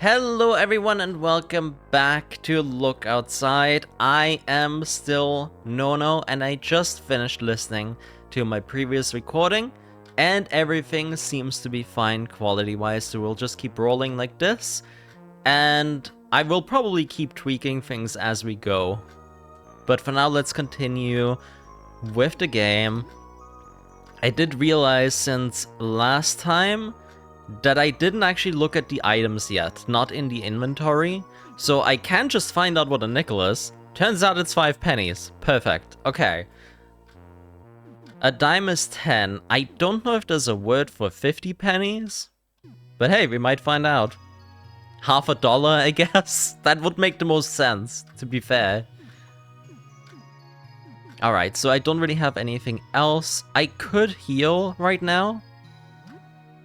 Hello everyone and welcome back to Look Outside. I am still Nono and I just finished listening to my previous recording and everything seems to be fine quality wise, so we'll just keep rolling like this and I will probably keep tweaking things as we go. But for now, let's continue with the game. I did realize since last time that I didn't actually look at the items yet, not in the inventory, so I can just find out what a nickel is. Turns out it's 5 pennies. Perfect. Okay. A dime is 10. I don't know if there's a word for 50 pennies, but hey, we might find out. Half a dollar, I guess? That would make the most sense, to be fair. Alright, so I don't really have anything else. I could heal right now.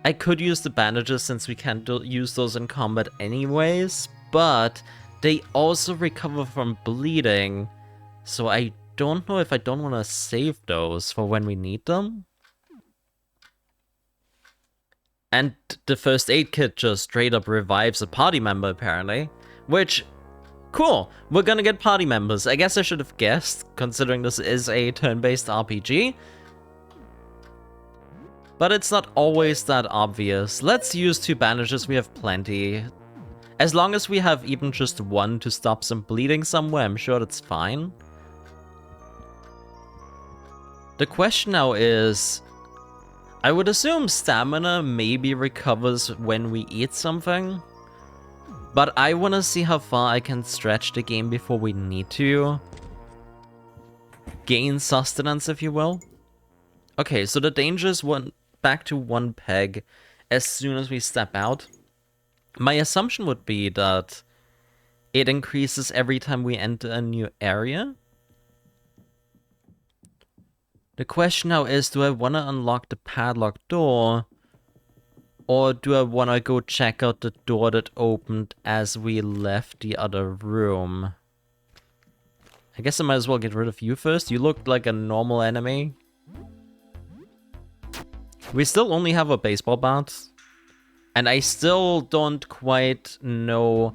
I could use the bandages since we can't use those in combat anyways, but they also recover from bleeding, so I don't know if I don't want to save those for when we need them. And the first aid kit just straight up revives a party member apparently, which, cool, we're gonna get party members. I guess I should have guessed, considering this is a turn-based RPG. But it's not always that obvious. Let's use 2 bandages, we have plenty. As long as we have even just one to stop some bleeding somewhere, I'm sure that's fine. The question now is, I would assume stamina maybe recovers when we eat something. But I want to see how far I can stretch the game before we need to gain sustenance, if you will. Okay, so the dangers went back to 1 peg as soon as we step out. My assumption would be that it increases every time we enter a new area. The question now is, do I want to unlock the padlocked door, or do I want to go check out the door that opened as we left the other room? I guess I might as well get rid of you first. You look like a normal enemy. We still only have a baseball bat, and I still don't quite know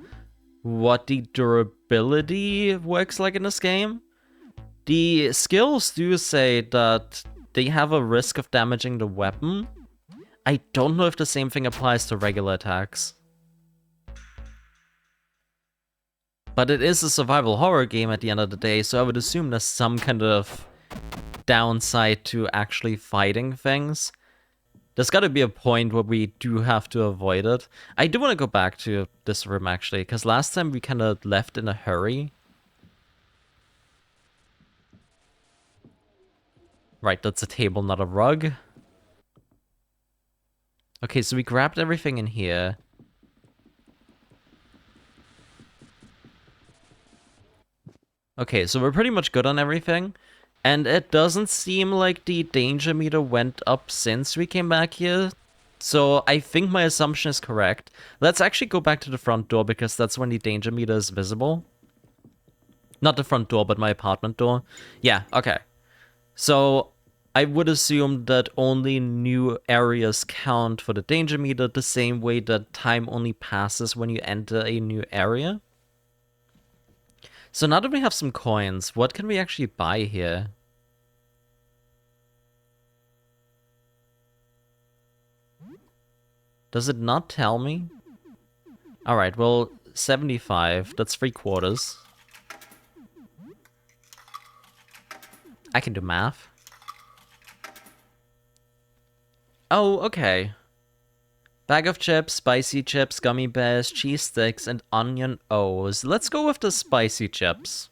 what the durability works like in this game. The skills do say that they have a risk of damaging the weapon. I don't know if the same thing applies to regular attacks. But it is a survival horror game at the end of the day, so I would assume there's some kind of downside to actually fighting things. There's gotta be a point where we do have to avoid it. I do want to go back to this room actually, because last time we kind of left in a hurry. Right, that's a table, not a rug. Okay, so we grabbed everything in here. Okay, so we're pretty much good on everything. And it doesn't seem like the danger meter went up since we came back here. So I think my assumption is correct. Let's actually go back to the front door because that's when the danger meter is visible. Not the front door, but my apartment door. Yeah, okay. So I would assume that only new areas count for the danger meter the same way that time only passes when you enter a new area. So now that we have some coins, what can we actually buy here? Does it not tell me? Alright, well, 75, that's 3/4. I can do math. Oh, okay. Bag of chips, spicy chips, gummy bears, cheese sticks, and onion O's. Let's go with the spicy chips.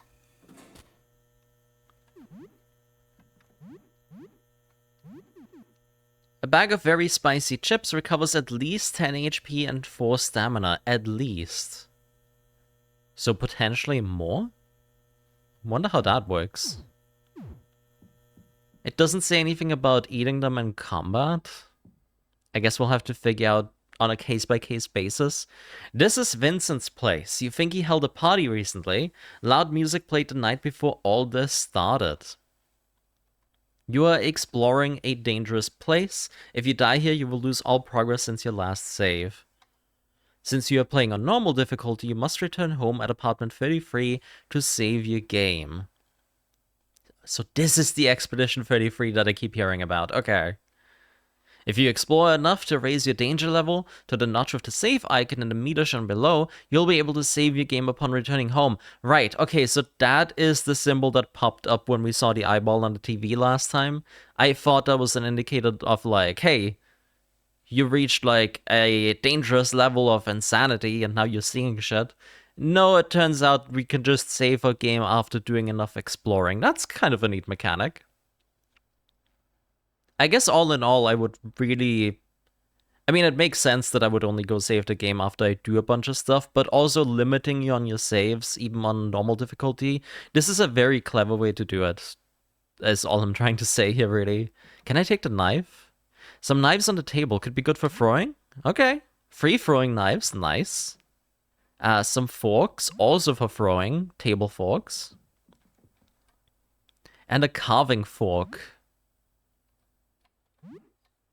A bag of very spicy chips recovers at least 10 HP and 4 stamina. At least. So potentially more? Wonder how that works. It doesn't say anything about eating them in combat. I guess we'll have to figure out on a case-by-case basis. This is Vincent's place. You think he held a party recently? Loud music played the night before all this started. You are exploring a dangerous place. If you die here, you will lose all progress since your last save. Since you are playing on normal difficulty, you must return home at apartment 33 to save your game. So this is the Expedition 33 that I keep hearing about. Okay. If you explore enough to raise your danger level to the notch with the save icon in the meter shown below, you'll be able to save your game upon returning home. Right, okay, so that is the symbol that popped up when we saw the eyeball on the TV last time. I thought that was an indicator of like, hey, you reached like a dangerous level of insanity and now you're seeing shit. No, it turns out we can just save a game after doing enough exploring. That's kind of a neat mechanic. I guess all in all, I would really... I mean, it makes sense that I would only go save the game after I do a bunch of stuff, but also limiting you on your saves, even on normal difficulty, this is a very clever way to do it. Is all I'm trying to say here, really. Can I take the knife? Some knives on the table could be good for throwing. Okay. Free throwing knives, nice. Some forks, also for throwing, table forks. And a carving fork.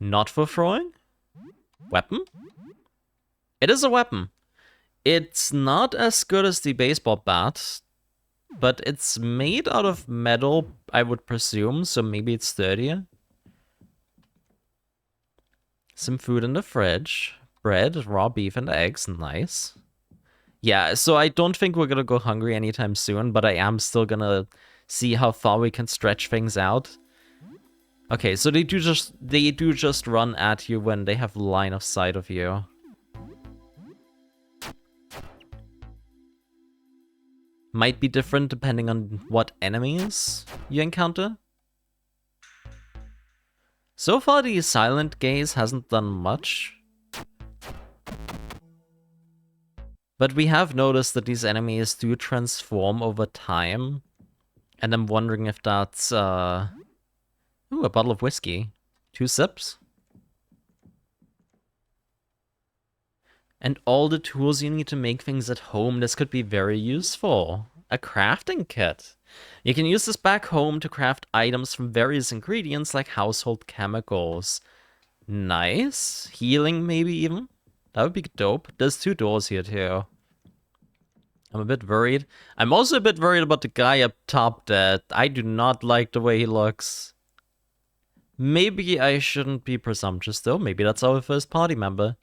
Not for throwing? Weapon? It is a weapon. It's not as good as the baseball bat, but it's made out of metal, I would presume, so maybe it's sturdier. Some food in the fridge. Bread, raw beef, and eggs. Nice. Yeah, so I don't think we're gonna go hungry anytime soon, but I am still gonna see how far we can stretch things out. Okay, so they do just run at you when they have line of sight of you. Might be different depending on what enemies you encounter. So far, the silent gaze hasn't done much. But we have noticed that these enemies do transform over time. And I'm wondering if that's, Ooh, a bottle of whiskey. 2 sips. And all the tools you need to make things at home, this could be very useful. A crafting kit. You can use this back home to craft items from various ingredients like household chemicals. Nice. Healing, maybe even? That would be dope. There's 2 doors here, too. I'm a bit worried. I'm also a bit worried about the guy up top that I do not like the way he looks. Maybe I shouldn't be presumptuous, though. Maybe that's our first party member.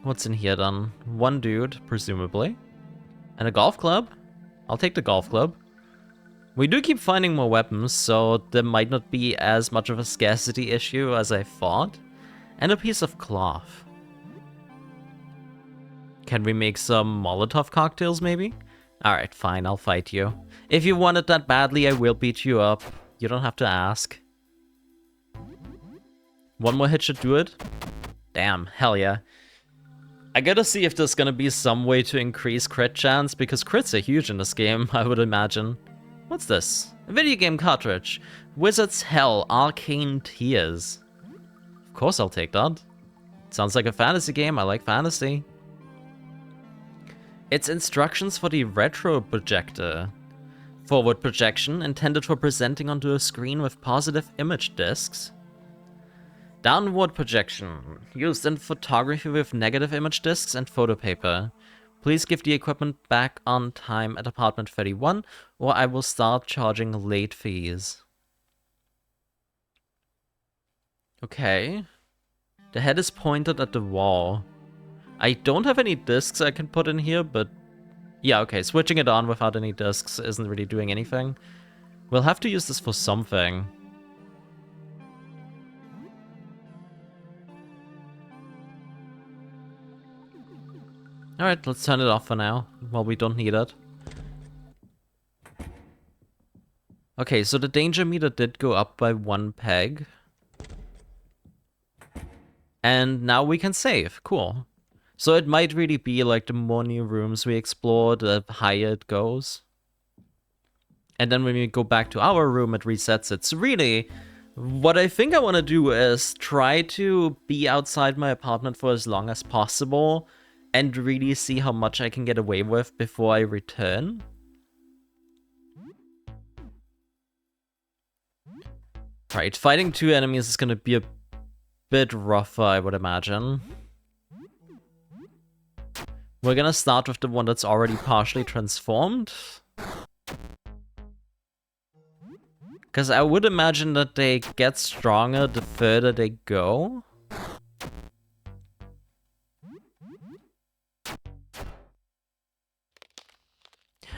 What's in here, then? 1 dude, presumably. And a golf club? I'll take the golf club. We do keep finding more weapons, so there might not be as much of a scarcity issue as I thought. And a piece of cloth. Can we make some Molotov cocktails, maybe? Alright, fine, I'll fight you. If you want it that badly, I will beat you up. You don't have to ask. 1 more hit should do it. Damn, hell yeah. I gotta see if there's gonna be some way to increase crit chance, because crits are huge in this game, I would imagine. What's this? A video game cartridge. Wizard's Hell, Arcane Tears. Of course I'll take that. Sounds like a fantasy game, I like fantasy. It's instructions for the retro projector. Forward projection, intended for presenting onto a screen with positive image discs. Downward projection, used in photography with negative image discs and photo paper. Please give the equipment back on time at apartment 31, or I will start charging late fees. Okay. The head is pointed at the wall. I don't have any discs I can put in here, but... yeah, okay, switching it on without any discs isn't really doing anything. We'll have to use this for something. Alright, let's turn it off for now, while we don't need it. Okay, so the danger meter did go up by 1 peg. And now we can save, cool. So it might really be like the more new rooms we explore, the higher it goes. And then when we go back to our room, it resets it. So really, what I think I want to do is try to be outside my apartment for as long as possible and really see how much I can get away with before I return. Right, fighting 2 enemies is going to be a bit rougher, I would imagine. We're gonna start with the one that's already partially transformed. Because I would imagine that they get stronger the further they go.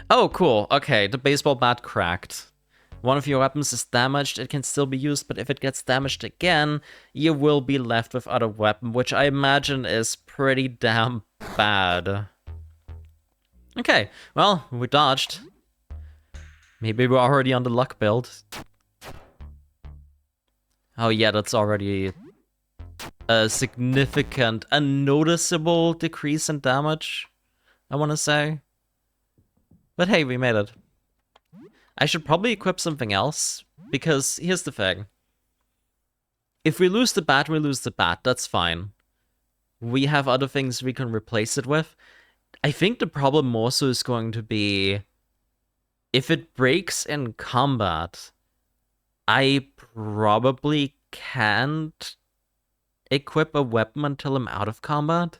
Oh, cool. Okay, the baseball bat cracked. One of your weapons is damaged, it can still be used, but if it gets damaged again, you will be left with other weapon, which I imagine is pretty damn bad. Okay, well, we dodged. Maybe we're already on the luck build. Oh yeah, that's already a significant, a noticeable decrease in damage, I want to say. But hey, we made it. I should probably equip something else, because here's the thing. If we lose the bat, we lose the bat, that's fine. We have other things we can replace it with. I think the problem more so is going to be, if it breaks in combat, I probably can't equip a weapon until I'm out of combat.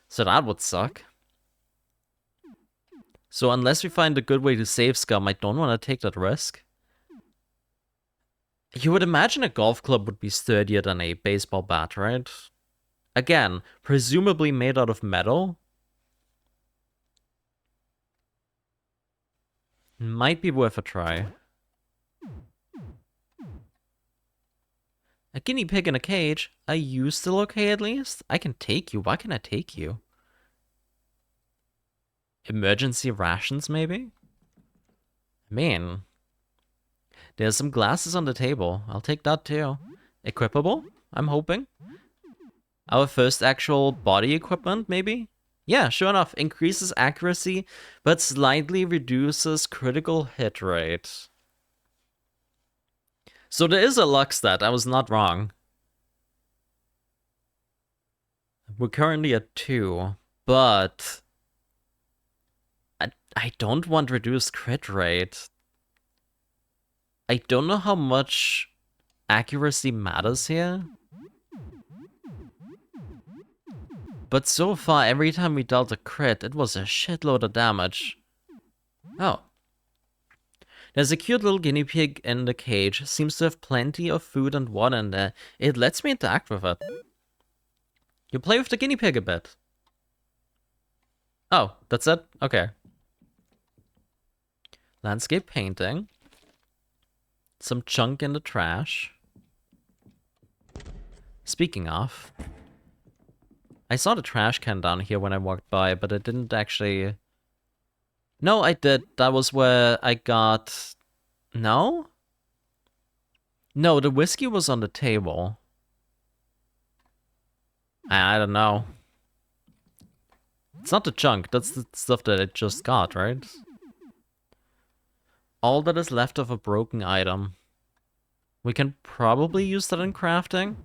So that would suck. So unless we find a good way to save Scum, I don't want to take that risk. You would imagine a golf club would be sturdier than a baseball bat, right? Again, presumably made out of metal. Might be worth a try. A guinea pig in a cage? Are you still okay at least? I can take you. Why can I take you? Emergency rations, maybe? I mean, there's some glasses on the table. I'll take that too. Equipable, I'm hoping. Our first actual body equipment, maybe? Yeah, sure enough. Increases accuracy, but slightly reduces critical hit rate. So there is a luck stat, I was not wrong. We're currently at 2, but I don't want reduced crit rate. I don't know how much accuracy matters here. But so far, every time we dealt a crit, it was a shitload of damage. Oh. There's a cute little guinea pig in the cage. Seems to have plenty of food and water in there. It lets me interact with it. You play with the guinea pig a bit. Oh, that's it? Okay. Landscape painting. Some junk in the trash. Speaking of, I saw the trash can down here when I walked by, but I didn't actually... No, I did. That was where I got... No? No, the whiskey was on the table. I don't know. It's not the junk, that's the stuff that I just got, right? All that is left of a broken item. We can probably use that in crafting.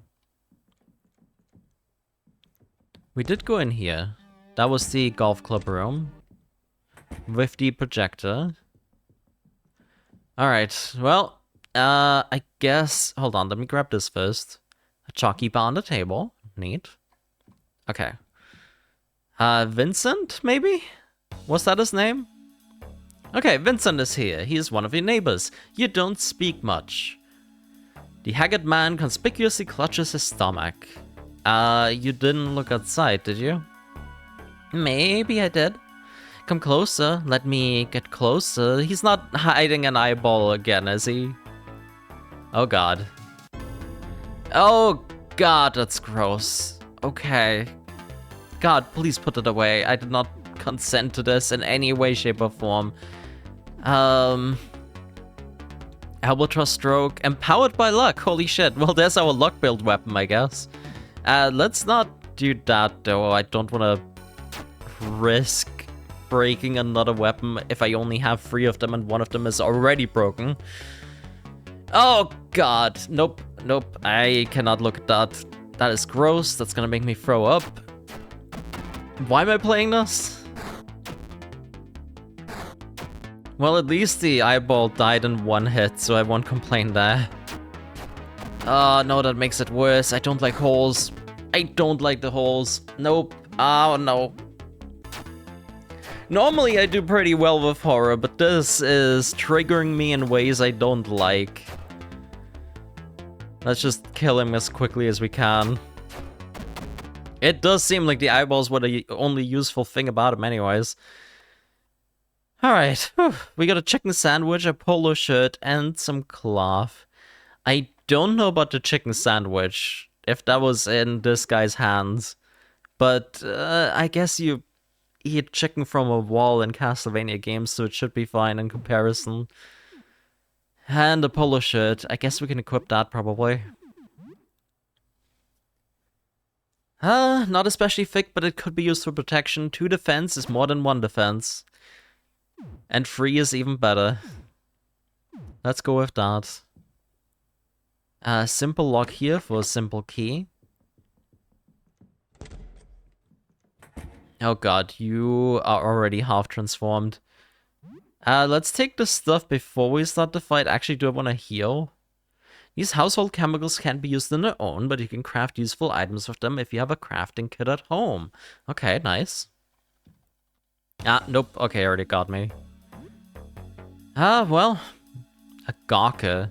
We did go in here. That was the golf club room. With the projector. Alright, well, I guess... Hold on, let me grab this first. A chalky bar on the table. Neat. Okay. Vincent, maybe? Was that his name? Okay, Vincent is here. He is one of your neighbors. You don't speak much. The haggard man conspicuously clutches his stomach. You didn't look outside, did you? Maybe I did. Come closer. Let me get closer. He's not hiding an eyeball again, is he? Oh god. Oh god, that's gross. Okay. God, please put it away. I did not consent to this in any way, shape, or form. Albatross stroke. Empowered by luck. Holy shit. Well, there's our luck build weapon, I guess. Let's not do that, though. I don't want to risk breaking another weapon if I only have 3 of them and one of them is already broken. Oh, God. Nope. Nope. I cannot look at that. That is gross. That's gonna make me throw up. Why am I playing this? Well, at least the eyeball died in 1 hit, so I won't complain there. Oh, no, that makes it worse. I don't like holes. I don't like the holes. Nope. Oh, no. Normally I do pretty well with horror, but this is triggering me in ways I don't like. Let's just kill him as quickly as we can. It does seem like the eyeballs were the only useful thing about him anyways. Alright, we got a chicken sandwich, a polo shirt, and some cloth. I don't know about the chicken sandwich, if that was in this guy's hands. But I guess you eat chicken from a wall in Castlevania games, so it should be fine in comparison. And a polo shirt. I guess we can equip that probably. Not especially thick, but it could be used for protection. 2 defense is more than 1 defense. And 3 is even better. Let's go with that. Simple lock here for a simple key. Oh god, you are already half transformed. Let's take the stuff before we start the fight. Actually, do I want to heal? These household chemicals can't be used on their own, but you can craft useful items with them if you have a crafting kit at home. Okay, nice. Nope. Okay, already got me. Well. A gawker.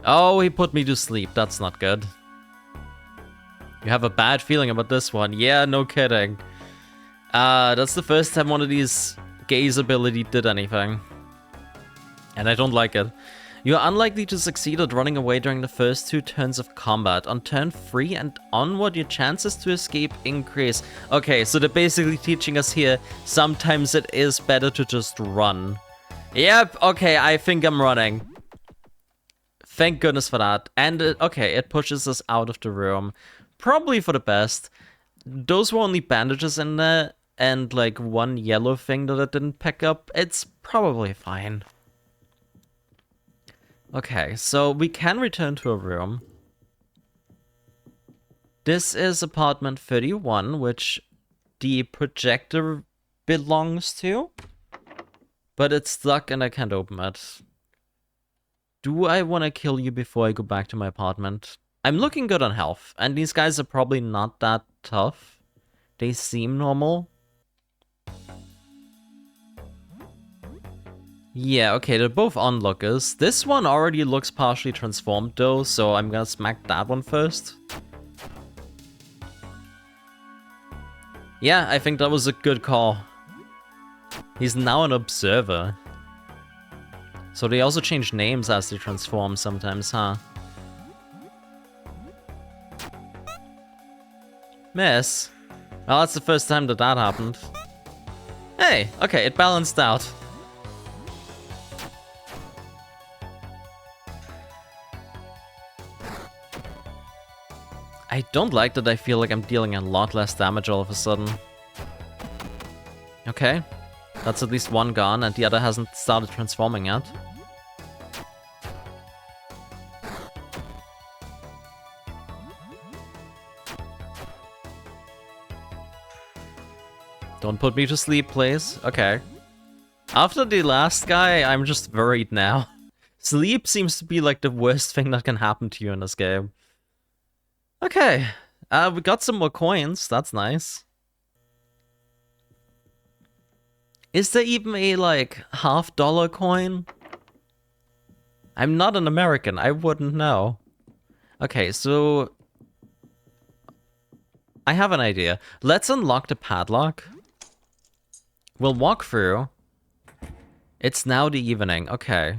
Oh, he put me to sleep. That's not good. You have a bad feeling about this one. Yeah, no kidding. That's the first time one of these gaze ability did anything. And I don't like it. You are unlikely to succeed at running away during the first 2 turns of combat. On turn 3 and onward, your chances to escape increase. Okay, so they're basically teaching us here, sometimes it is better to just run. Yep, okay, I think I'm running. Thank goodness for that. And, okay, it pushes us out of the room. Probably for the best. Those were only bandages in there, and, like, 1 yellow thing that I didn't pick up. It's probably fine. Okay, so we can return to a room. This is apartment 31, which the projector belongs to. But it's stuck and I can't open it. Do I want to kill you before I go back to my apartment? I'm looking good on health, and these guys are probably not that tough. They seem normal. Yeah, okay, they're both onlookers. This one already looks partially transformed though, so I'm gonna smack that one first. Yeah, I think that was a good call. He's now an observer. So they also change names as they transform sometimes, huh? Miss. Well, that's the first time that happened. Hey, okay, it balanced out. I don't like that I feel like I'm dealing a lot less damage all of a sudden. Okay, that's at least one gone, and the other hasn't started transforming yet. Don't put me to sleep, please. Okay. After the last guy, I'm just worried now. Sleep seems to be like the worst thing that can happen to you in this game. Okay, we got some more coins, that's nice. Is there even a, like, $50 coin? I'm not an American, I wouldn't know. Okay, so... I have an idea. Let's unlock the padlock. We'll walk through. It's now the evening, okay.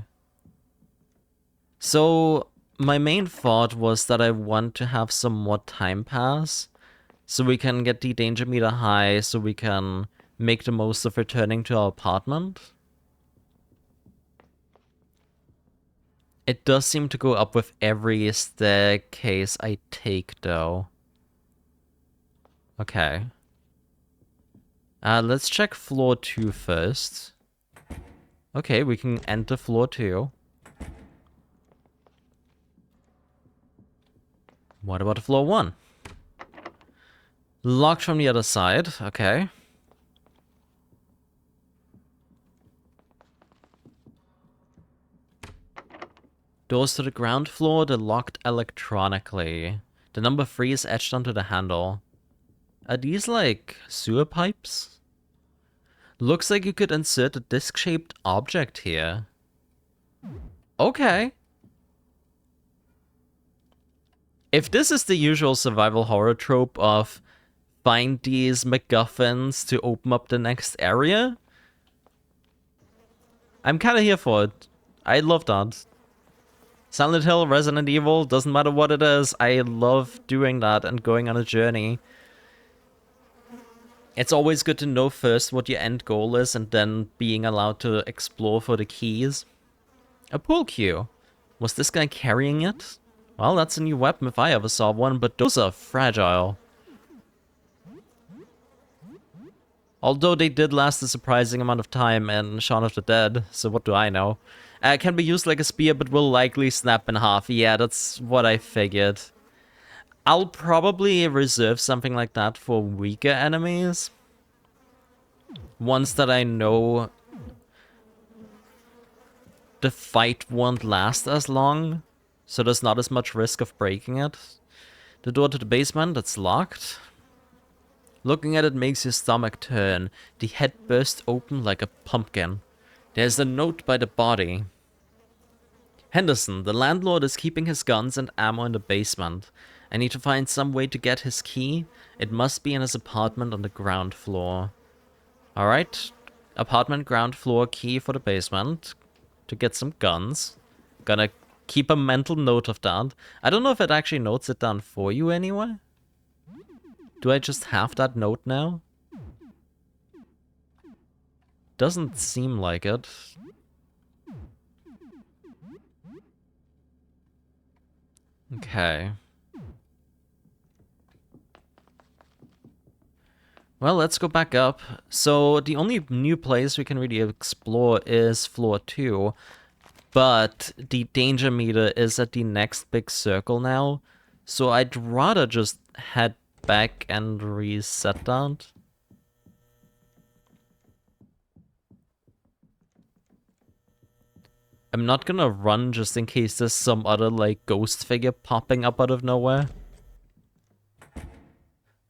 So... my main thought was that I want to have some more time pass, so we can get the danger meter high, so we can make the most of returning to our apartment. It does seem to go up with every staircase I take, though. Okay. Let's check floor 2 first. Okay, we can enter floor 2. What about floor 1? Locked from the other side, okay. Doors to the ground floor, they're locked electronically. The number 3 is etched onto the handle. Are these like sewer pipes? Looks like you could insert a disc-shaped object here. Okay. If this is the usual survival horror trope of find these MacGuffins to open up the next area, I'm kind of here for it. I love that. Silent Hill, Resident Evil, doesn't matter what it is, I love doing that and going on a journey. It's always good to know first what your end goal is and then being allowed to explore for the keys. A pool cue. Was this guy carrying it? Well, that's a new weapon if I ever saw one, but those are fragile. Although they did last a surprising amount of time in Shaun of the Dead, so what do I know? Can be used like a spear, but will likely snap in half. Yeah, that's what I figured. I'll probably reserve something like that for weaker enemies. Ones that I know the fight won't last as long, so there's not as much risk of breaking it. The door to the basement, it's locked. Looking at it makes your stomach turn. The head bursts open like a pumpkin. There's a note by the body. Henderson, the landlord, is keeping his guns and ammo in the basement. I need to find some way to get his key. It must be in his apartment on the ground floor. Alright. Apartment ground floor key for the basement. To get some guns. Gonna keep a mental note of that. I don't know if it actually notes it down for you anyway. Do I just have that note now? Doesn't seem like it. Okay. Well, let's go back up. So the only new place we can really explore is floor 2. But the danger meter is at the next big circle now. So I'd rather just head back and reset that. I'm not gonna run just in case there's some other like ghost figure popping up out of nowhere.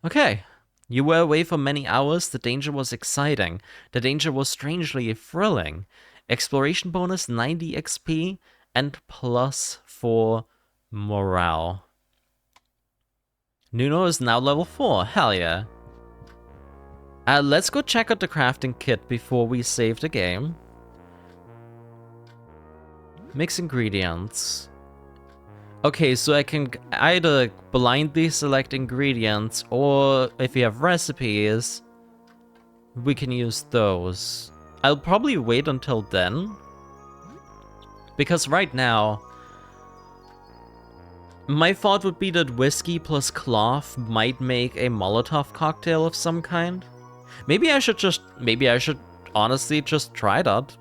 Okay. You were away for many hours. The danger was exciting. The danger was strangely thrilling. Exploration bonus 90 XP and plus 4 morale. Nuno is now level 4. Hell yeah. Let's go check out the crafting kit before we save the game. Mix ingredients. Okay, so I can either blindly select ingredients, or if you have recipes, we can use those. I'll probably wait until then, because right now, my thought would be that whiskey plus cloth might make a Molotov cocktail of some kind. Maybe I should honestly just try that.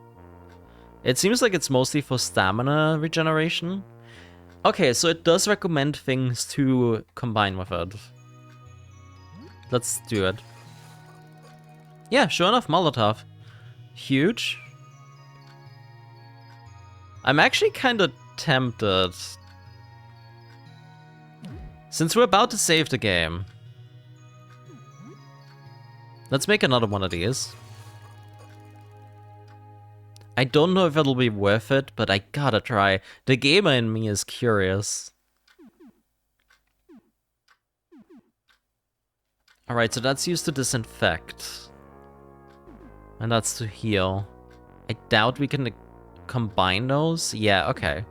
It seems like it's mostly for stamina regeneration. Okay, so it does recommend things to combine with it. Let's do it. Yeah, sure enough, Molotov. Huge. I'm actually kind of tempted. Since we're about to save the game, let's make another one of these. I don't know if it'll be worth it, but I gotta try. The gamer in me is curious. Alright, so that's used to disinfect. And that's to heal. I doubt we can combine those. Yeah, okay.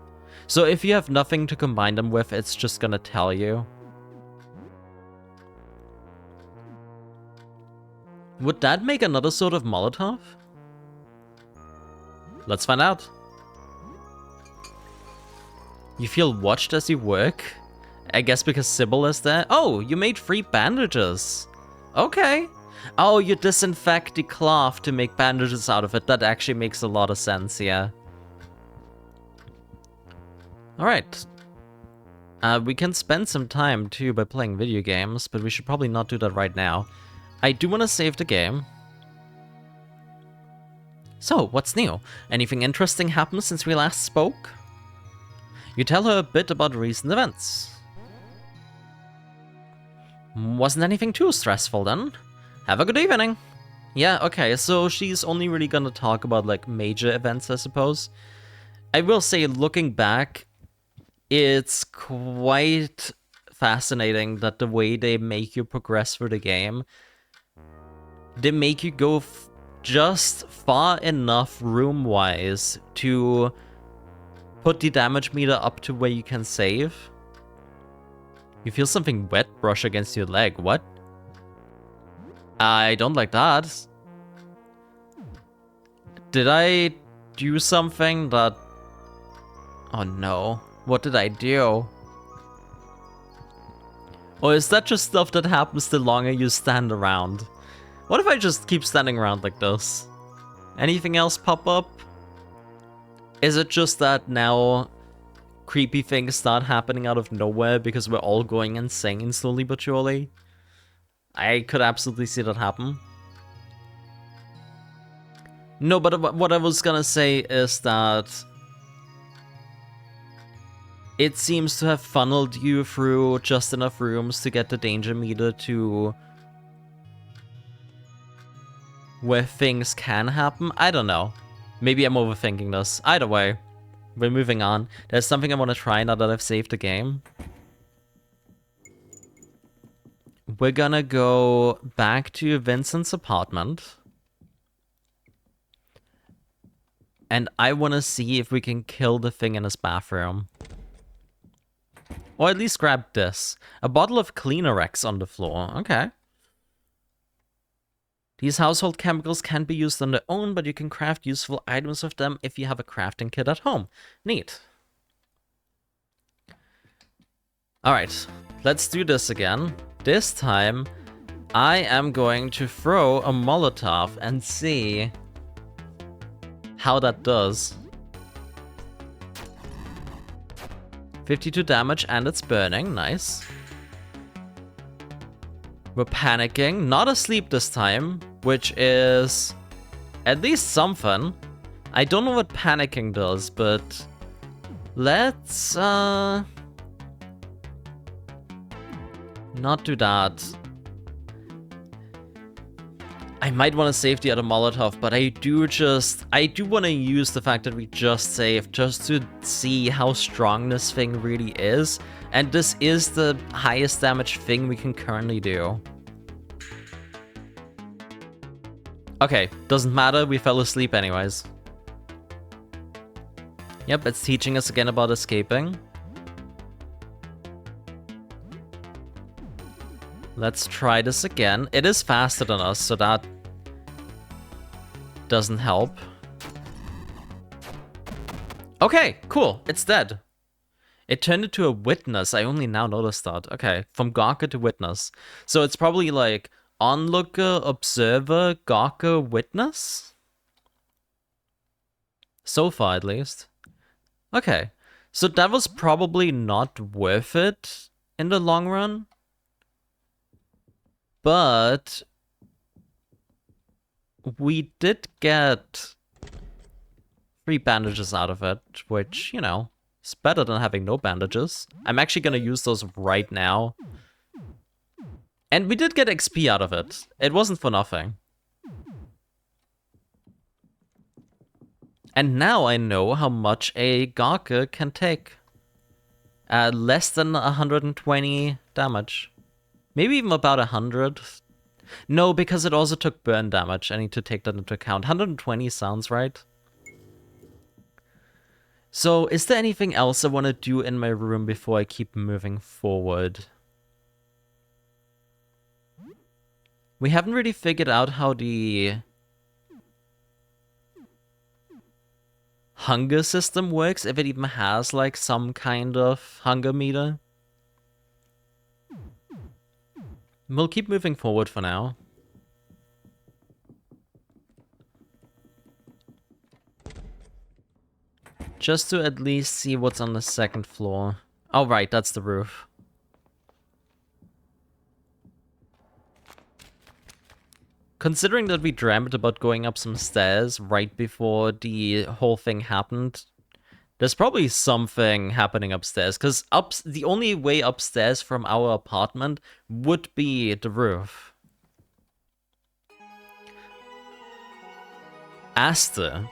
So if you have nothing to combine them with, it's just gonna tell you. Would that make another sort of Molotov? Let's find out. You feel watched as you work? I guess because Sybil is there? Oh, you made 3 bandages. Okay. Oh, you disinfect the cloth to make bandages out of it. That actually makes a lot of sense, yeah. Alright. We can spend some time, too, by playing video games, but we should probably not do that right now. I do want to save the game. So, what's new? Anything interesting happened since we last spoke? You tell her a bit about recent events. Wasn't anything too stressful then. Have a good evening. Yeah, okay, so she's only really gonna talk about, like, major events, I suppose. I will say, looking back, it's quite fascinating that the way they make you progress through the game, they make you go just far enough room-wise to put the damage meter up to where you can save. You feel something wet brush against your leg. What? I don't like that. Did I do something that... Oh no. What did I do? Or is that just stuff that happens the longer you stand around? What if I just keep standing around like this? Anything else pop up? Is it just that now creepy things start happening out of nowhere because we're all going insane slowly but surely? I could absolutely see that happen. No, but what I was gonna say is that it seems to have funneled you through just enough rooms to get the danger meter to where things can happen. I don't know. Maybe I'm overthinking this. Either way, we're moving on. There's something I want to try now that I've saved the game. We're gonna go back to Vincent's apartment. And I want to see if we can kill the thing in his bathroom. Or at least grab this. A bottle of Cleanerex on the floor. Okay. These household chemicals can be used on their own, but you can craft useful items with them if you have a crafting kit at home. Neat. Alright, let's do this again. This time, I am going to throw a Molotov and see how that does. 52 damage and it's burning, nice. We're panicking, not asleep this time, which is at least something. I don't know what panicking does, but let's not do that. I might want to save the other Molotov, but I do want to use the fact that we just saved just to see how strong this thing really is. And this is the highest damage thing we can currently do. Okay, doesn't matter, we fell asleep anyways. Yep, it's teaching us again about escaping. Let's try this again. It is faster than us, so that doesn't help. Okay, cool. It's dead. It turned into a witness. I only now noticed that. Okay, from Gawker to witness. So it's probably like onlooker, observer, Gawker, witness? So far, at least. Okay, so that was probably not worth it in the long run. But we did get 3 bandages out of it, which, you know, is better than having no bandages. I'm actually gonna use those right now. And we did get XP out of it. It wasn't for nothing. And now I know how much a Gawker can take. Less than 120 damage. Maybe even about 100. No, because it also took burn damage. I need to take that into account. 120 sounds right. So, is there anything else I want to do in my room before I keep moving forward? We haven't really figured out how the hunger system works, if it even has, like, some kind of hunger meter. We'll keep moving forward for now. Just to at least see what's on the second floor. Oh, right, that's the roof. Considering that we dreamt about going up some stairs right before the whole thing happened, There's probably something happening upstairs, because the only way upstairs from our apartment would be the roof. Aster.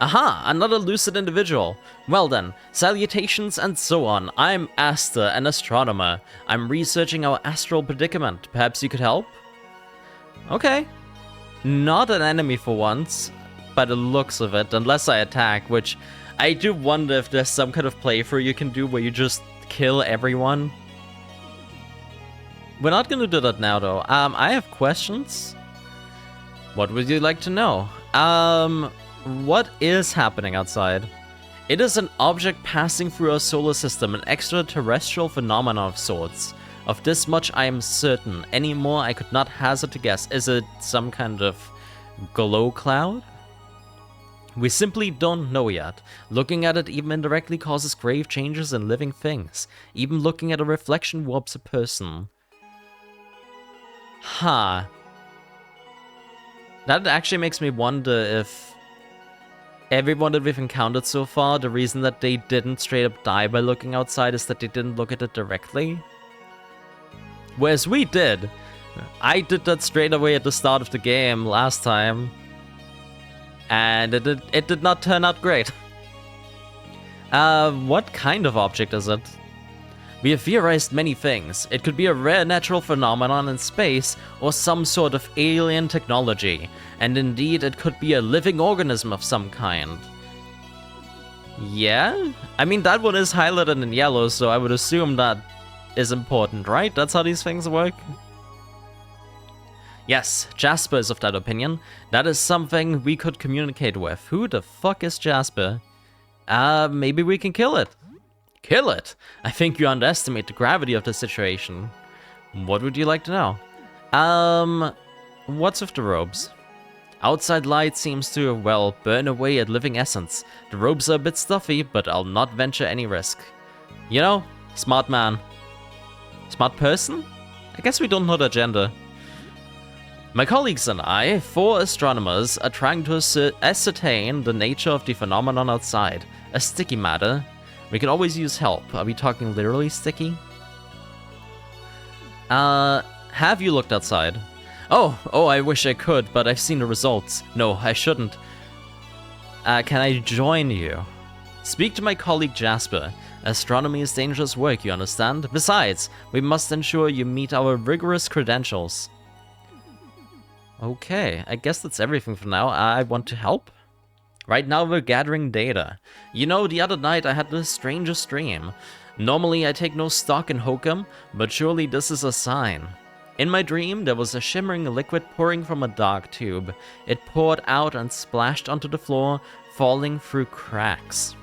Aha, another lucid individual. Well then, salutations and so on. I'm Aster, an astronomer. I'm researching our astral predicament. Perhaps you could help? Okay. Not an enemy for once, by the looks of it, unless I attack, which I do wonder if there's some kind of playthrough you can do where you just kill everyone. We're not gonna do that now though. I have questions. What would you like to know? What is happening outside? It is an object passing through our solar system, an extraterrestrial phenomenon of sorts. Of this much I am certain. Any more I could not hazard to guess. Is it some kind of glow cloud? We simply don't know yet. Looking at it even indirectly causes grave changes in living things. Even looking at a reflection warps a person. Huh. That actually makes me wonder if everyone that we've encountered so far, the reason that they didn't straight up die by looking outside is that they didn't look at it directly. Whereas we did. I did that straight away at the start of the game last time. And it did not turn out great. What kind of object is it? We have theorized many things. It could be a rare natural phenomenon in space, or some sort of alien technology. And indeed, it could be a living organism of some kind. Yeah? I mean, that one is highlighted in yellow, so I would assume that is important, right? That's how these things work? Yes, Jasper is of that opinion. That is something we could communicate with. Who the fuck is Jasper? Maybe we can kill it. Kill it? I think you underestimate the gravity of the situation. What would you like to know? What's with the robes? Outside light seems to, well, burn away at living essence. The robes are a bit stuffy, but I'll not venture any risk. You know, smart man. Smart person? I guess we don't know their gender. My colleagues and I, 4 astronomers, are trying to ascertain the nature of the phenomenon outside. A sticky matter. We can always use help. Are we talking literally sticky? Have you looked outside? Oh, I wish I could, but I've seen the results. No, I shouldn't. Can I join you? Speak to my colleague Jasper. Astronomy is dangerous work, you understand? Besides, we must ensure you meet our rigorous credentials. Okay, I guess that's everything for now. I want to help. Right now we're gathering data. You know, the other night I had the strangest dream. Normally I take no stock in hokum, but surely this is a sign. In my dream, there was a shimmering liquid pouring from a dark tube. It poured out and splashed onto the floor, falling through cracks.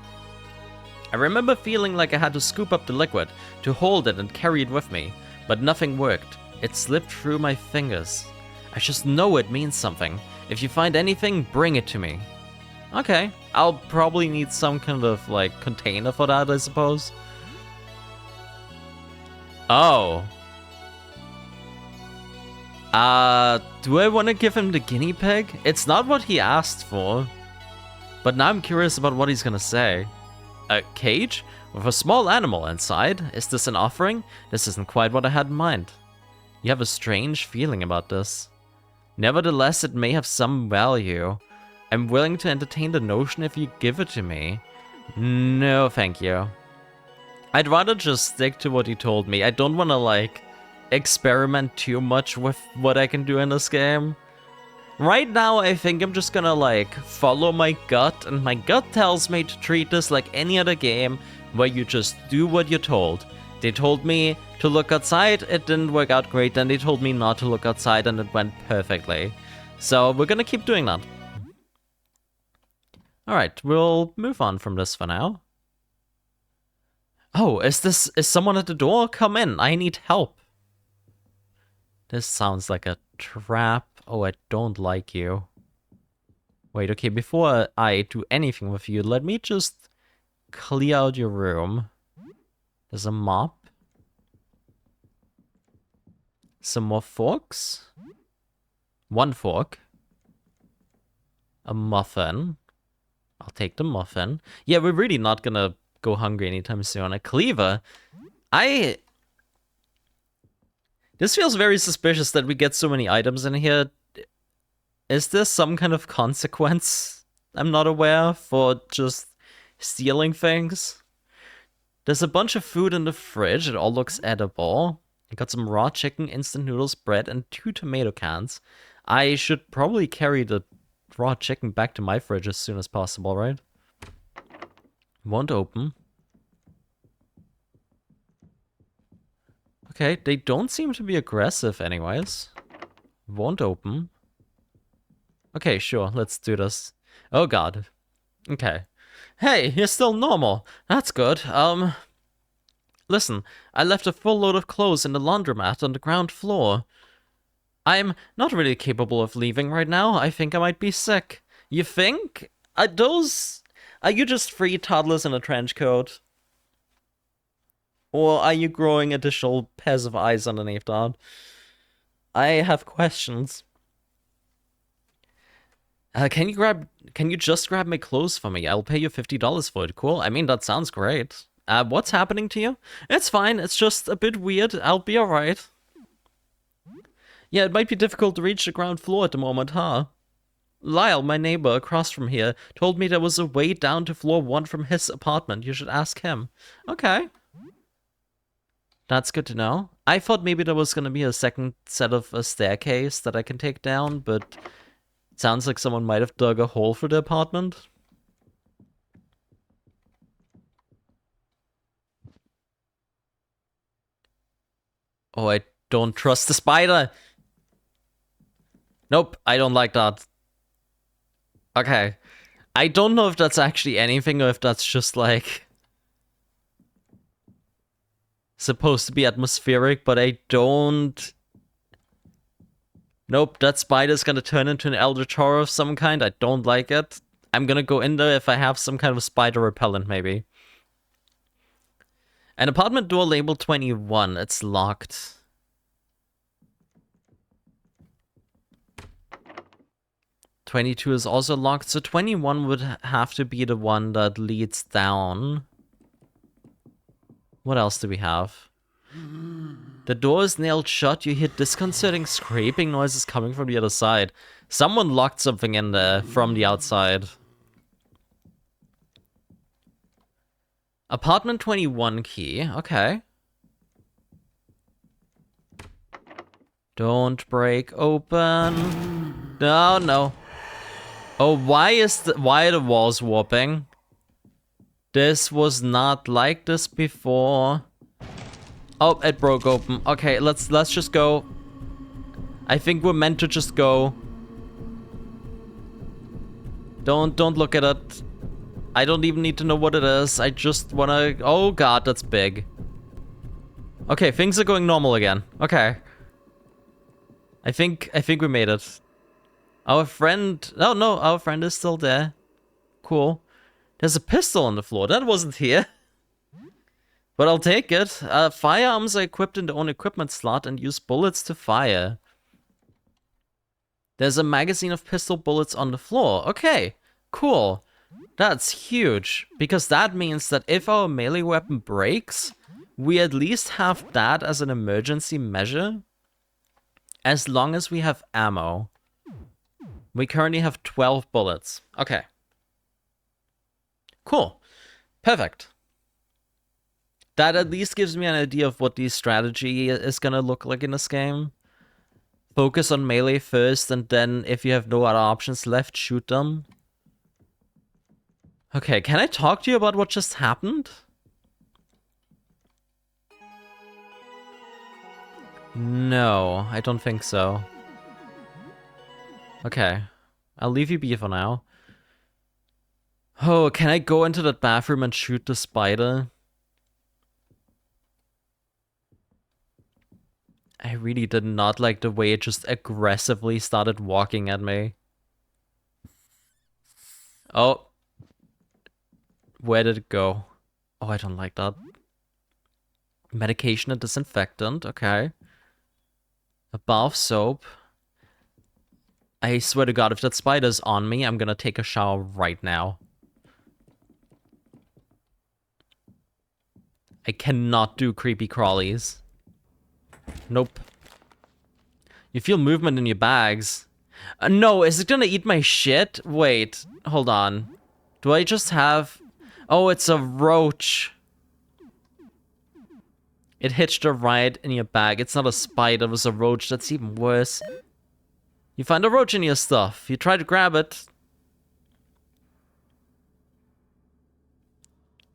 I remember feeling like I had to scoop up the liquid, to hold it and carry it with me, but nothing worked. It slipped through my fingers. I just know it means something. If you find anything, bring it to me. Okay, I'll probably need some kind of, like, container for that, I suppose. Oh. Do I want to give him the guinea pig? It's not what he asked for. But now I'm curious about what he's gonna say. A cage? With a small animal inside? Is this an offering? This isn't quite what I had in mind. You have a strange feeling about this. Nevertheless, it may have some value. I'm willing to entertain the notion if you give it to me. No, thank you. I'd rather just stick to what you told me. I don't want to, like, experiment too much with what I can do in this game. Right now, I think I'm just gonna, like, follow my gut, and my gut tells me to treat this like any other game where you just do what you're told. They told me to look outside, it didn't work out great, then they told me not to look outside, and it went perfectly. So we're gonna keep doing that. Alright, we'll move on from this for now. Oh, is someone at the door? Come in, I need help. This sounds like a trap. Oh, I don't like you. Wait, okay, before I do anything with you, let me just clear out your room. There's a mop. Some more forks. 1 fork. A muffin. I'll take the muffin. Yeah, we're really not gonna go hungry anytime soon. A cleaver? This feels very suspicious that we get so many items in here. Is there some kind of consequence I'm not aware for just stealing things? There's a bunch of food in the fridge. It all looks edible. I got some raw chicken, instant noodles, bread, and 2 tomato cans. I should probably carry the raw chicken back to my fridge as soon as possible, right? Won't open. Okay, they don't seem to be aggressive anyways. Won't open. Okay, sure, let's do this. Oh god. Okay. Hey, you're still normal. That's good. Listen, I left a full load of clothes in the laundromat on the ground floor. I'm not really capable of leaving right now. I think I might be sick. You think? Are you just 3 toddlers in a trench coat? Or are you growing additional pairs of eyes underneath that? I have questions. Can you just grab my clothes for me? I'll pay you $50 for it. Cool. I mean, that sounds great. What's happening to you? It's fine. It's just a bit weird. I'll be alright. Yeah, it might be difficult to reach the ground floor at the moment, huh? Lyle, my neighbor across from here, told me there was a way down to floor 1 from his apartment. You should ask him. Okay. That's good to know. I thought maybe there was gonna be a second set of a staircase that I can take down, but it sounds like someone might have dug a hole for the apartment. Oh, I don't trust the spider. Nope, I don't like that. Okay. I don't know if that's actually anything or if that's just like supposed to be atmospheric, but I don't... Nope, that spider's gonna turn into an eldritch horror of some kind. I don't like it. I'm gonna go in there if I have some kind of spider repellent, maybe. An apartment door labeled 21. It's locked. (22) is also locked, so 21 would have to be the one that leads down. What else do we have? The door is nailed shut. You hear disconcerting scraping noises coming from the other side. Someone locked something in there from the outside. Apartment 21 key. Okay. Don't break open. No, no. Oh, why are the walls warping? This was not like this before. Oh, it broke open. Okay, let's just go. I think we're meant to just go. Don't look at it. I don't even need to know what it is. I just wanna... Oh god, that's big. Okay, things are going normal again. Okay. I think we made it. Our friend... Oh no, our friend is still there. Cool. There's a pistol on the floor. That wasn't here. But I'll take it. Firearms are equipped in their own equipment slot and use bullets to fire. There's a magazine of pistol bullets on the floor. Okay, cool. That's huge, because that means that if our melee weapon breaks, we at least have that as an emergency measure, as long as we have ammo. We currently have 12 bullets. Okay. Cool. Perfect. That at least gives me an idea of what the strategy is gonna look like in this game. Focus on melee first, and then if you have no other options left, shoot them. Okay, can I talk to you about what just happened? No, I don't think so. Okay, I'll leave you be for now. Oh, can I go into that bathroom and shoot the spider? I really did not like the way it just aggressively started walking at me. Oh. Where did it go? Oh, I don't like that. Medication and disinfectant, okay. A bar of soap. I swear to god, if that spider's on me, I'm gonna take a shower right now. I cannot do creepy crawlies. Nope. You feel movement in your bags. No, is it gonna eat my shit? Wait, hold on. Do I just have... Oh, it's a roach. It hitched a ride in your bag. It's not a spider, it was a roach. That's even worse. You find a roach in your stuff. You try to grab it.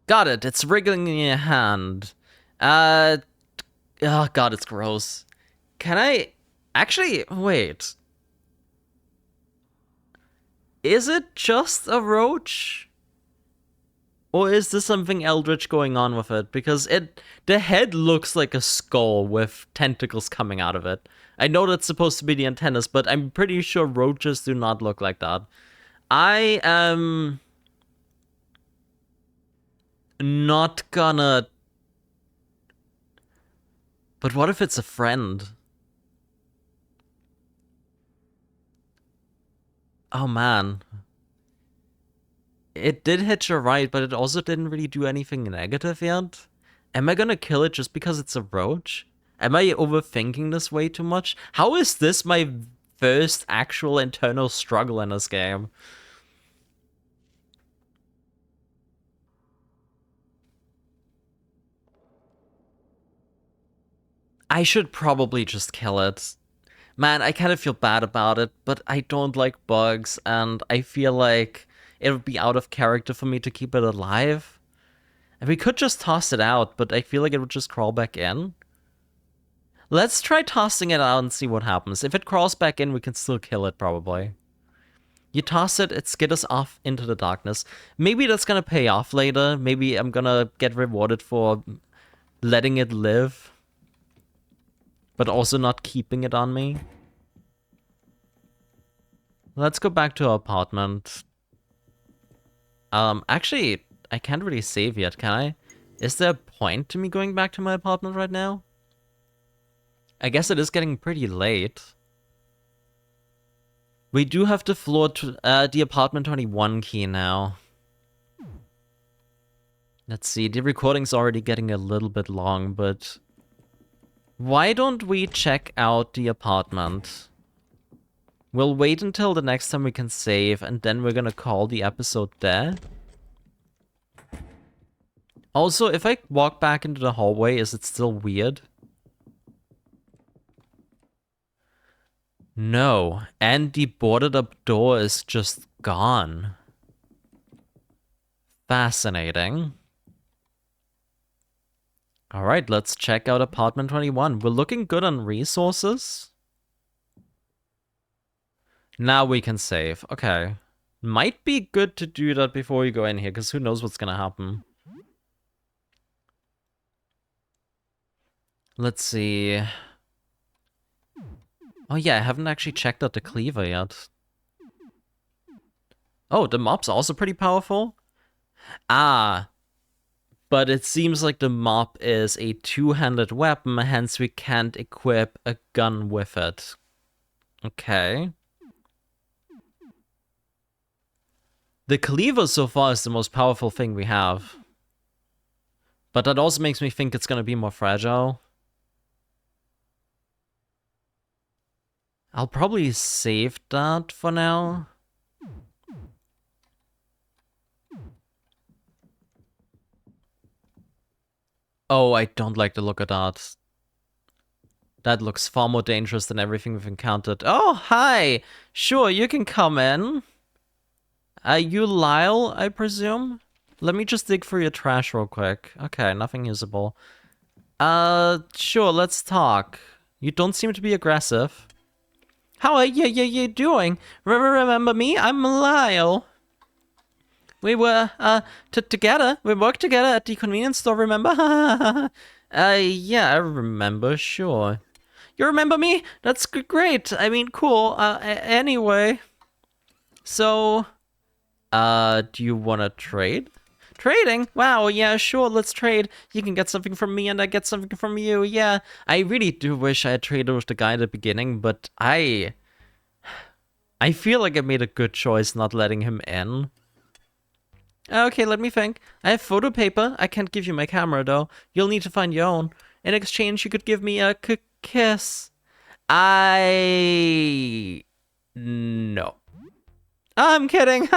Got it. It's wriggling in your hand. Oh god, it's gross. Can I... Actually, wait. Is it just a roach? Or is there something eldritch going on with it? Because the head looks like a skull with tentacles coming out of it. I know that's supposed to be the antennas, but I'm pretty sure roaches do not look like that. I am not gonna... But what if it's a friend? Oh man. It did hitch a ride, but it also didn't really do anything negative yet. Am I gonna kill it just because it's a roach? Am I overthinking this way too much? How is this my first actual internal struggle in this game? I should probably just kill it. Man, I kind of feel bad about it, but I don't like bugs, and I feel like it would be out of character for me to keep it alive. And we could just toss it out, but I feel like it would just crawl back in. Let's try tossing it out and see what happens. If it crawls back in, we can still kill it, probably. You toss it, it skitters off into the darkness. Maybe that's gonna pay off later. Maybe I'm gonna get rewarded for letting it live, but also not keeping it on me. Let's go back to our apartment. Actually, I can't really save yet, can I? Is there a point to me going back to my apartment right now? I guess it is getting pretty late. We do have the the apartment 21 key now. Let's see, the recording's already getting a little bit long, but... Why don't we check out the apartment? We'll wait until the next time we can save, and then we're gonna call the episode there. Also, if I walk back into the hallway, is it still weird? No, and the boarded up door is just gone. Fascinating. Alright, let's check out apartment 21. We're looking good on resources. Now we can save. Okay. Might be good to do that before we go in here, because who knows what's gonna happen. Let's see. Oh yeah, I haven't actually checked out the cleaver yet. Oh, the mop's also pretty powerful? Ah. But it seems like the mop is a two-handed weapon, hence we can't equip a gun with it. Okay. The cleaver so far is the most powerful thing we have. But that also makes me think it's gonna be more fragile. I'll probably save that for now. Oh, I don't like the look of that. That looks far more dangerous than everything we've encountered. Oh, hi! Sure, you can come in. You Lyle, I presume? Let me just dig through your trash real quick. Okay, nothing usable. Sure, let's talk. You don't seem to be aggressive. How are you doing? Remember me? I'm Lyle. We were, together. We worked together at the convenience store, remember? Yeah, I remember, sure. You remember me? That's great. I mean, cool. Anyway. So, do you want to trade? Trading? Wow, yeah, sure, let's trade. You can get something from me and I get something from you, yeah. I really do wish I had traded with the guy at the beginning, but I feel like I made a good choice not letting him in. Okay, let me think. I have photo paper. I can't give you my camera, though. You'll need to find your own. In exchange, you could give me a kiss. No. I'm kidding.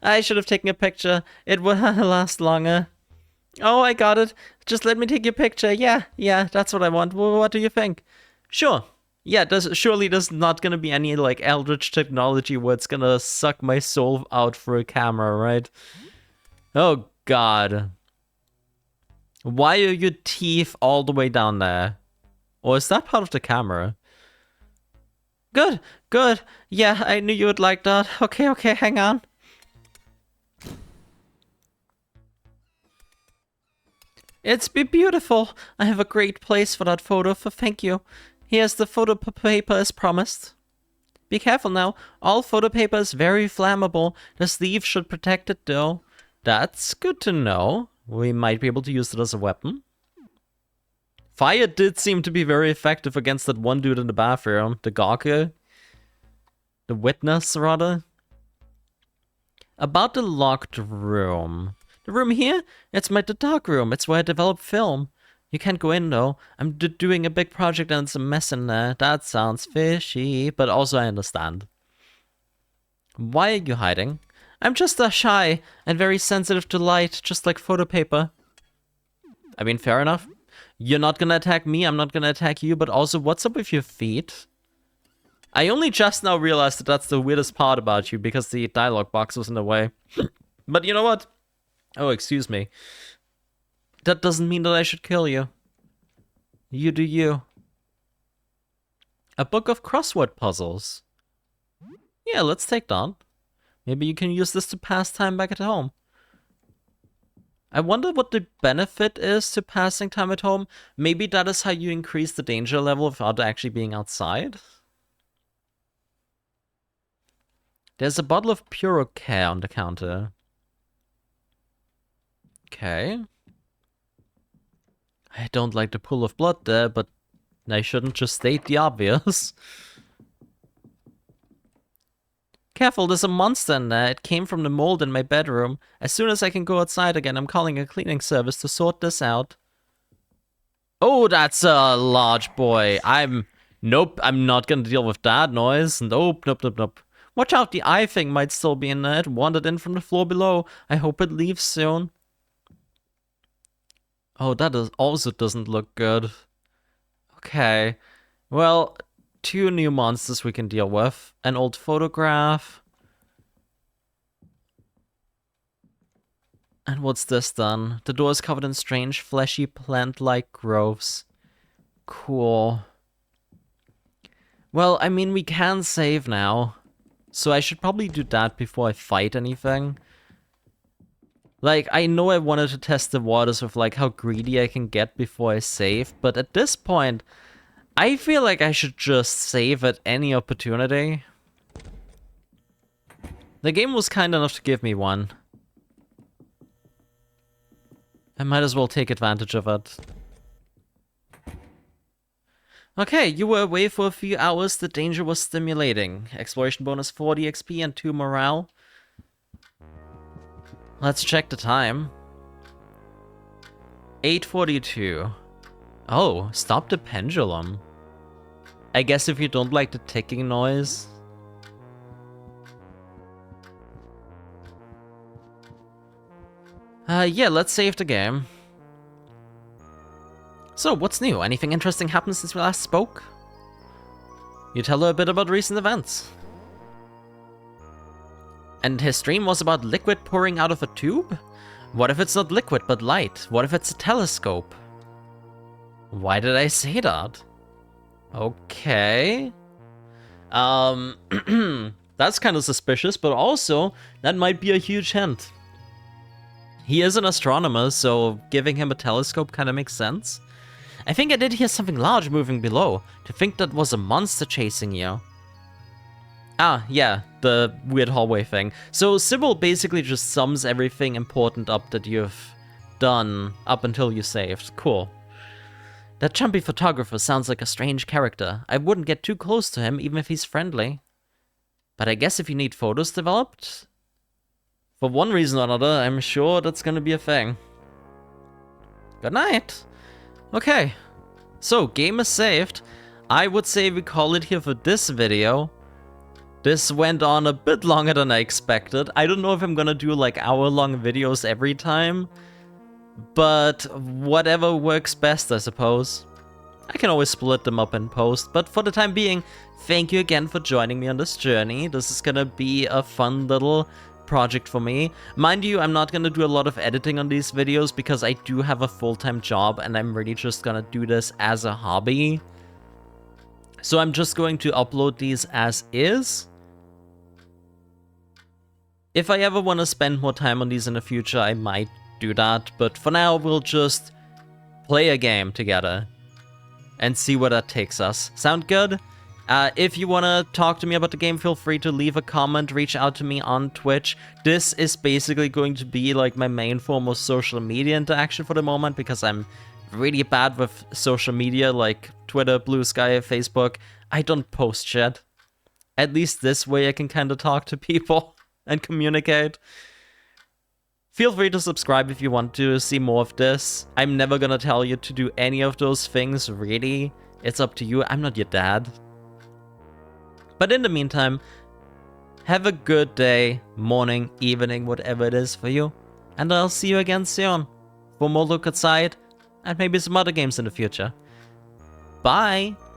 I should have taken a picture. It would last longer. Oh, I got it. Just let me take your picture. Yeah, that's what I want. What do you think? Sure. Yeah, surely there's not gonna be any, like, eldritch technology where it's gonna suck my soul out for a camera, right? Oh, God. Why are your teeth all the way down there? Or is that part of the camera? Good. Yeah, I knew you would like that. Okay, hang on. It's beautiful. I have a great place for that photo, thank you. Here's the photo paper as promised. Be careful now. All photo paper is very flammable. The sleeve should protect it though. That's good to know. We might be able to use it as a weapon. Fire did seem to be very effective against that one dude in the bathroom. The gawker. The witness, rather. About the locked room. The room here? It's the dark room. It's where I develop film. You can't go in, though. I'm doing a big project and it's a mess in there. That sounds fishy, but also I understand. Why are you hiding? I'm just shy and very sensitive to light, just like photo paper. I mean, fair enough. You're not gonna attack me, I'm not gonna attack you, but also, what's up with your feet? I only just now realized that that's the weirdest part about you, because the dialogue box was in the way. But you know what? Oh, excuse me. That doesn't mean that I should kill you. You do you. A book of crossword puzzles. Yeah, let's take that. Maybe you can use this to pass time back at home. I wonder what the benefit is to passing time at home. Maybe that is how you increase the danger level without actually being outside. There's a bottle of Purocare on the counter. Okay. I don't like the pool of blood there, but I shouldn't just state the obvious. Careful, there's a monster in there. It came from the mold in my bedroom. As soon as I can go outside again, I'm calling a cleaning service to sort this out. Oh, that's a large boy. Nope, I'm not gonna deal with that noise. Nope. Watch out, the eye thing might still be in there. It wandered in from the floor below. I hope it leaves soon. Oh, that also doesn't look good. Okay. Well, 2 new monsters we can deal with. An old photograph. And what's this then? The door is covered in strange, fleshy, plant-like growths. Cool. Well, I mean, we can save now. So I should probably do that before I fight anything. Like, I know I wanted to test the waters with, like, how greedy I can get before I save, but at this point, I feel like I should just save at any opportunity. The game was kind enough to give me one. I might as well take advantage of it. Okay, you were away for a few hours, the danger was stimulating. Exploration bonus 40 XP and 2 morale. Let's check the time. 8:42. Oh, stop the pendulum. I guess if you don't like the ticking noise. Yeah, let's save the game. So, what's new? Anything interesting happened since we last spoke? You tell her a bit about recent events. And his stream was about liquid pouring out of a tube? What if it's not liquid but light? What if it's a telescope? Why did I say that? Okay. That's kind of suspicious, but also, that might be a huge hint. He is an astronomer, so giving him a telescope kind of makes sense. I think I did hear something large moving below. To think that was a monster chasing you. Ah, yeah, the weird hallway thing. So Sybil basically just sums everything important up that you've done up until you saved. Cool. That chumpy photographer sounds like a strange character. I wouldn't get too close to him, even if he's friendly. But I guess if you need photos developed... For one reason or another, I'm sure that's gonna be a thing. Good night. Okay, so game is saved. I would say we call it here for this video. This went on a bit longer than I expected. I don't know if I'm gonna do like hour-long videos every time, but whatever works best, I suppose. I can always split them up in post, but for the time being, thank you again for joining me on this journey. This is gonna be a fun little project for me. Mind you, I'm not gonna do a lot of editing on these videos because I do have a full-time job and I'm really just gonna do this as a hobby. So I'm just going to upload these as is. If I ever want to spend more time on these in the future, I might do that, but for now we'll just play a game together and see where that takes us. Sound good? If you want to talk to me about the game, feel free to leave a comment, reach out to me on Twitch. This is basically going to be like my main form of social media interaction for the moment, because I'm really bad with social media like Twitter, Blue Sky, Facebook. I don't post shit. At least this way I can kind of talk to people and communicate. Feel free to subscribe if you want to see more of this. I'm never gonna tell you to do any of those things, really. It's up to you. I'm not your dad. But in the meantime, have a good day, morning, evening, whatever it is for you. And I'll see you again soon for more Look Outside and maybe some other games in the future. Bye!